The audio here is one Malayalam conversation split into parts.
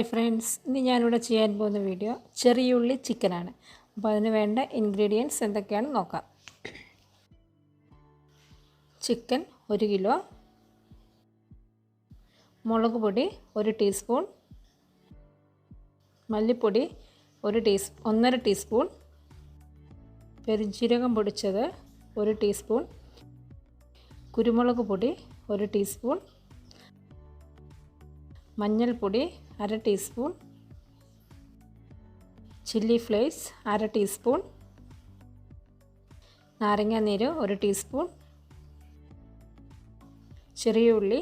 ഹായ് ഫ്രണ്ട്സ്, ഇന്ന് ഞാനിവിടെ ചെയ്യാൻ പോകുന്ന വീഡിയോ ചെറിയുള്ളി ചിക്കനാണ്. അപ്പോൾ അതിന് വേണ്ട ഇൻഗ്രീഡിയൻസ് എന്തൊക്കെയാണെന്ന് നോക്കാം. ചിക്കൻ 1 കിലോ, മുളക് പൊടി 1 ടീസ്പൂൺ, മല്ലിപ്പൊടി 1.5 ടീസ്പൂൺ, പെരുംജീരകം പൊടിച്ചത് 1 ടീസ്പൂൺ, കുരുമുളക് പൊടി 1 ടീസ്പൂൺ, മഞ്ഞൾപ്പൊടി 1/2 ടീസ്പൂൺ, ചില്ലി ഫ്ലേക്സ് 1/2 ടീസ്പൂൺ, നാരങ്ങാനീര് 1 ടീസ്പൂൺ, ചെറിയ ഉള്ളി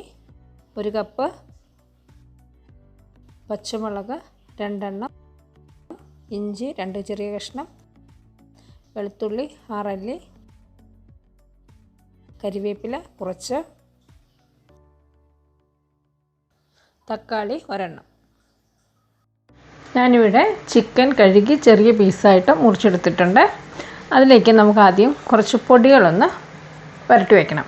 1 കപ്പ്, പച്ചമുളക് 2 എണ്ണം, ഇഞ്ചി 2 ചെറിയ കഷ്ണം, വെളുത്തുള്ളി 6 അല്ലി, കരിവേപ്പില കുറച്ച്, തക്കാളി 1 എണ്ണം. ഞാനിവിടെ ചിക്കൻ കഴുകി ചെറിയ പീസായിട്ട് മുറിച്ചെടുത്തിട്ടുണ്ട്. അതിലേക്ക് നമുക്ക് ആദ്യം കുറച്ച് പൊടികളൊന്ന് പുരട്ടി വയ്ക്കണം.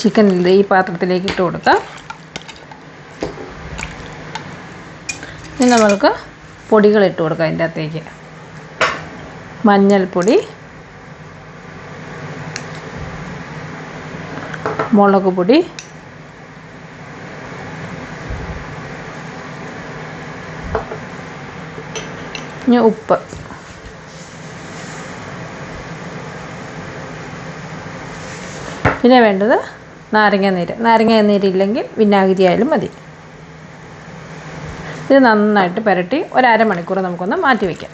ചിക്കൻ ഈ പാത്രത്തിലേക്ക് ഇട്ട് കൊടുക്കാം. ഇനി നമ്മൾക്ക് പൊടികൾ ഇട്ട് കൊടുക്കാം. അതിൻ്റെ അകത്തേക്ക് മഞ്ഞൾപ്പൊടി, മുളക് പൊടി, ഉപ്പ്, പിന്നെ വേണ്ടത് നാരങ്ങാനീര് ഇല്ലെങ്കിൽ വിനാഗിരി ആയാലും മതി. ഇത് നന്നായിട്ട് പുരട്ടി 1/2 മണിക്കൂർ നമുക്കൊന്ന് മാറ്റി വയ്ക്കാം.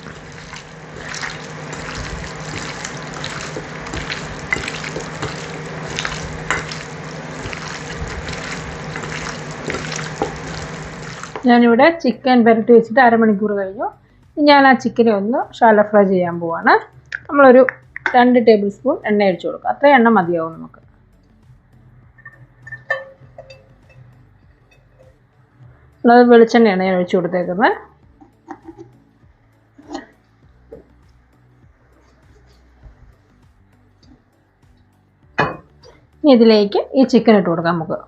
ഞാനിവിടെ ചിക്കൻ പുരട്ടി വെച്ചിട്ട് 1/2 മണിക്കൂർ കഴിഞ്ഞു. ഞാൻ ആ ചിക്കനെ ഒന്ന് ഷാലോ ഫ്രൈ ചെയ്യാൻ പോവാണ്. നമ്മളൊരു 2 ടേബിൾ സ്പൂൺ എണ്ണ ഒഴിച്ച് കൊടുക്കുക. അത്രയും എണ്ണ മതിയാവും നമുക്ക്. അത് വെളിച്ചെണ്ണയാണ് ഞാൻ ഒഴിച്ച് കൊടുത്തേക്കുന്നത്. ഇനി ഇതിലേക്ക് ഈ ചിക്കൻ ഇട്ട് കൊടുക്കാം നമുക്ക്.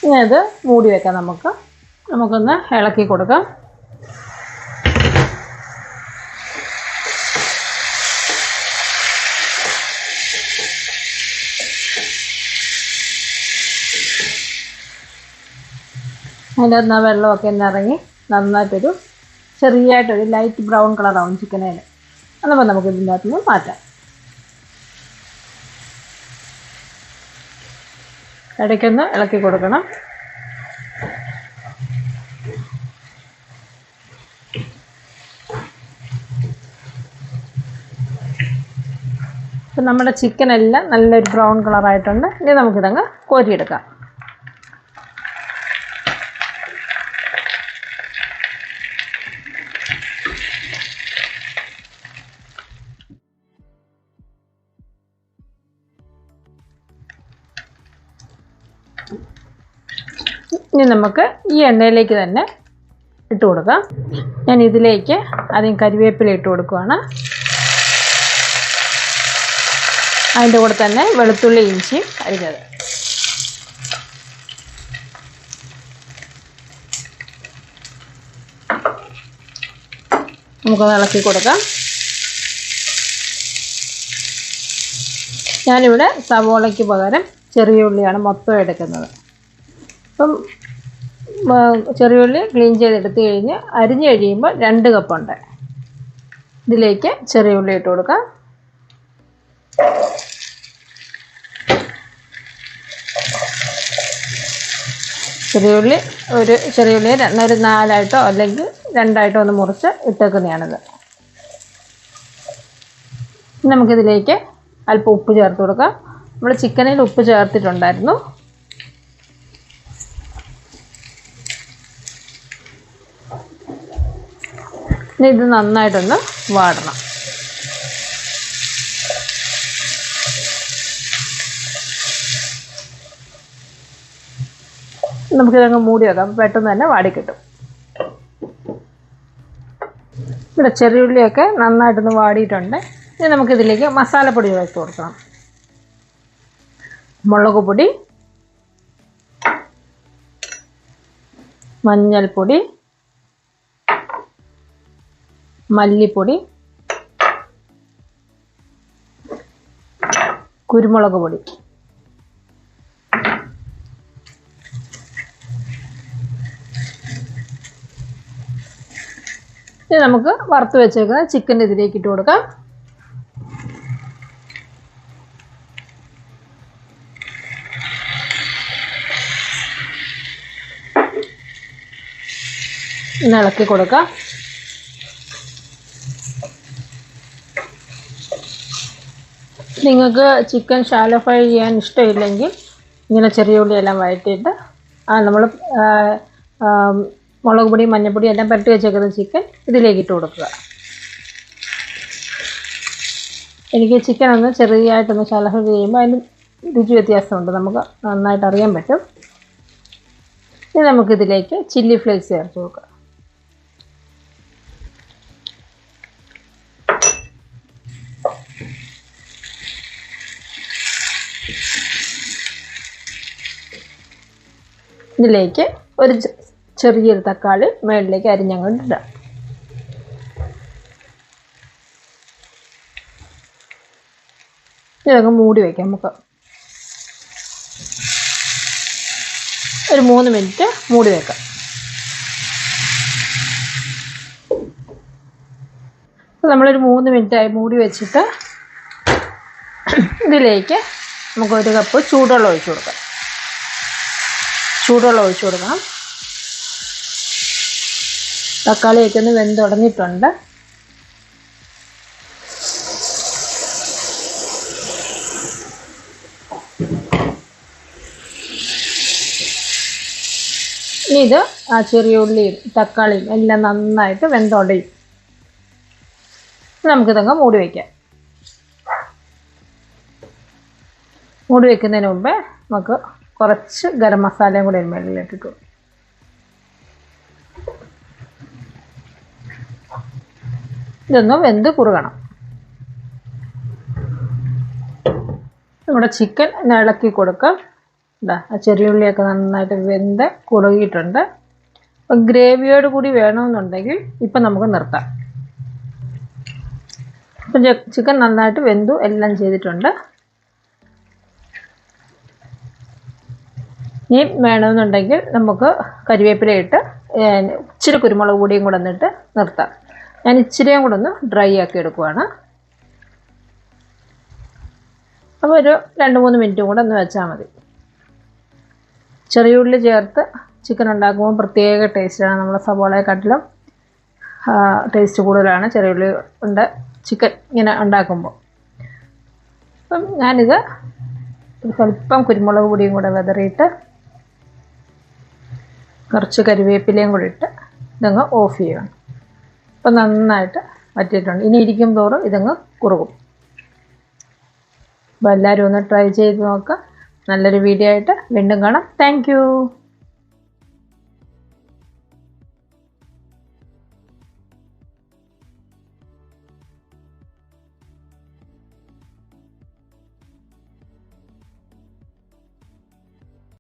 ഇനി അത് മൂടി വെക്കാം. നമുക്കൊന്ന് ഇളക്കി കൊടുക്കാം. അതിൻ്റെ അകത്ത് വെള്ളമൊക്കെ ഇറങ്ങി നന്നായിട്ടൊരു ചെറിയായിട്ടൊരു ലൈറ്റ് ബ്രൗൺ കളറാവും ചിക്കനേൽ. എന്നപ്പോൾ നമുക്ക് ഇതിൻ്റെ അകത്ത് നിന്ന് മാറ്റാം. ഇടയ്ക്കൊന്ന് ഇളക്കി കൊടുക്കണം. ഇപ്പം നമ്മുടെ ചിക്കനെല്ലാം നല്ലൊരു ബ്രൗൺ കളറായിട്ടുണ്ട്. ഇനി നമുക്കിതങ്ങ് കോരിയെടുക്കാം. ഇനി നമുക്ക് ഈ എണ്ണയിലേക്ക് തന്നെ ഇട്ട് കൊടുക്കാം. ഞാൻ ഇതിലേക്ക് ആദ്യം കരിവേപ്പില ഇട്ട് കൊടുക്കുകയാണ്. അതിൻ്റെ കൂടെ തന്നെ വെളുത്തുള്ളി ഇഞ്ചി അരിഞ്ഞത്. നമുക്കൊന്ന് ഇളക്കി കൊടുക്കാം. ഞാനിവിടെ സവോളയ്ക്ക് പകരം ചെറിയ ഉള്ളിയാണ് മൊത്തം എടുക്കുന്നത്. അപ്പം ചെറിയ ഉള്ളി ക്ലീൻ ചെയ്തെടുത്ത് കഴിഞ്ഞ് അരിഞ്ഞ് കഴിയുമ്പോൾ 2 കപ്പുണ്ട്. ഇതിലേക്ക് ചെറിയ ഉള്ളി ഇട്ട് കൊടുക്കാം. ചെറിയ ഉള്ളി ഒരു 4 അല്ലെങ്കിൽ 2 ഒന്ന് മുറിച്ച് ഇട്ടേക്കുന്നതാണിത്. നമുക്കിതിലേക്ക് അല്പം ഉപ്പ് ചേർത്ത് കൊടുക്കാം. നമ്മൾ ചിക്കനിൽ ഉപ്പ് ചേർത്തിട്ടുണ്ടായിരുന്നു. ഇത് നന്നായിട്ടൊന്ന് വാടണം. നമുക്കിതങ്ങ് മൂടി വെക്കാം, പെട്ടെന്ന് തന്നെ വാടിക്കിട്ടും. ഇവിടെ ചെറിയുള്ളിയൊക്കെ നന്നായിട്ടൊന്ന് വാടിയിട്ടുണ്ട്. ഇനി നമുക്കിതിലേക്ക് മസാലപ്പൊടി ചേർത്ത് കൊടുക്കണം. മുളക് പൊടി, മഞ്ഞൾപ്പൊടി, മല്ലിപ്പൊടി, കുരുമുളക് പൊടി. ഇനി നമുക്ക് വറുത്ത് വെച്ചേക്കുന്ന ചിക്കൻ ഇതിലേക്ക് ഇട്ട് കൊടുക്കാം. ഇളക്കി കൊടുക്കാം. നിങ്ങൾക്ക് ചിക്കൻ ഷാലോ ഫ്രൈ ചെയ്യാൻ ഇഷ്ടമില്ലെങ്കിൽ ഇങ്ങനെ ചെറിയ ഉള്ളിയെല്ലാം വഴറ്റിയിട്ട് നമ്മൾ മുളക് പൊടി മഞ്ഞൾപ്പൊടി എല്ലാം പുരട്ടി വെച്ചേക്കുന്ന ചിക്കൻ ഇതിലേക്ക് ഇട്ട് കൊടുക്കുക. എനിക്ക് ചിക്കൻ ഒന്ന് ചെറിയതായിട്ടൊന്ന് ഷാലോ ഫ്രൈ ചെയ്യുമ്പോൾ അതിന് രുചി വ്യത്യാസമുണ്ട്, നമുക്ക് നന്നായിട്ട് അറിയാൻ പറ്റും. ഇനി നമുക്കിതിലേക്ക് ചില്ലി ഫ്ലേക്സ് ചേർത്ത് കൊടുക്കുക. ഇതിലേക്ക് ഒരു ചെറിയൊരു തക്കാളി മേളിലേക്ക് അരിഞ്ഞങ്ങോട്ട് ഇടാം. ഇതങ്ങ് മൂടി വയ്ക്കാം. നമുക്ക് ഒരു 3 മിനിറ്റ് മൂടി വെക്കാം. നമ്മളൊരു 3 മിനിറ്റായി മൂടി വെച്ചിട്ട് ഇതിലേക്ക് നമുക്ക് 1 കപ്പ് ചൂടുവെള്ളം ഒഴിച്ചു കൊടുക്കാം. ചൂടുവെള്ളം ഒഴിച്ചു കൊടുക്കണം. തക്കാളിയൊക്കെ ഒന്ന് വെന്തുടഞ്ഞിട്ടുണ്ട്. ഇനി ഇത് ആ ചെറിയ ഉള്ളിയും തക്കാളിയും എല്ലാം നന്നായിട്ട് വെന്തുടയും. നമുക്കിതങ്ങ് മൂടി വയ്ക്കാം. മൂടി വയ്ക്കുന്നതിന് മുമ്പേ നമുക്ക് കുറച്ച് ഗരം മസാലയും കൂടി മേളിലിട്ടിട്ടു. ഇതൊന്ന് വെന്ത് കുറുകണം. നമ്മുടെ ചിക്കൻ ഇളക്കി കൊടുക്കാം. ഇതാ ആ ചെറിയുള്ളിയൊക്കെ നന്നായിട്ട് വെന്ത് കുറുകിയിട്ടുണ്ട്. അപ്പം ഗ്രേവിയോട് കൂടി വേണമെന്നുണ്ടെങ്കിൽ ഇപ്പം നമുക്ക് നിർത്താം. അപ്പം ചിക്കൻ നന്നായിട്ട് വെന്തു എല്ലാം ചെയ്തിട്ടുണ്ട്. ഇനി വേണമെന്നുണ്ടെങ്കിൽ നമുക്ക് കരിവേപ്പില ഇട്ട് ഇച്ചിരി കുരുമുളക് പൊടിയും കൂടെ എന്നിട്ട് നിർത്താം. ഞാൻ ഇച്ചിരിയും കൂടെ ഒന്ന് ഡ്രൈ ആക്കി എടുക്കുവാണ്. അപ്പോൾ ഒരു 2-3 മിനിറ്റും കൂടെ ഒന്ന് വെച്ചാൽ മതി. ചെറിയ ഉള്ളി ചേർത്ത് ചിക്കൻ ഉണ്ടാക്കുമ്പോൾ പ്രത്യേക ടേസ്റ്റാണ്. നമ്മുടെ സവോളയെക്കാട്ടിലും ടേസ്റ്റ് കൂടുതലാണ് ചെറിയ ഉള്ളി ഉണ്ട് ചിക്കൻ ഇങ്ങനെ ഉണ്ടാക്കുമ്പോൾ. അപ്പം ഞാനിത് സ്വല്പം കുരുമുളക് പൊടിയും കൂടെ വിതറിയിട്ട് കുറച്ച് കരിവേപ്പിലയും കൂടി ഇട്ട് ഇതങ്ങ് ഓഫ് ചെയ്യണം. അപ്പം നന്നായിട്ട് വറ്റിയിട്ടുണ്ട്. ഇനി ഇരിക്കും തോറും ഇതങ്ങ് കുറുകും. അപ്പോൾ എല്ലാവരും ഒന്ന് ട്രൈ ചെയ്ത് നോക്കുക. നല്ലൊരു വീഡിയോ ആയിട്ട് വീണ്ടും കാണാം. Thank you.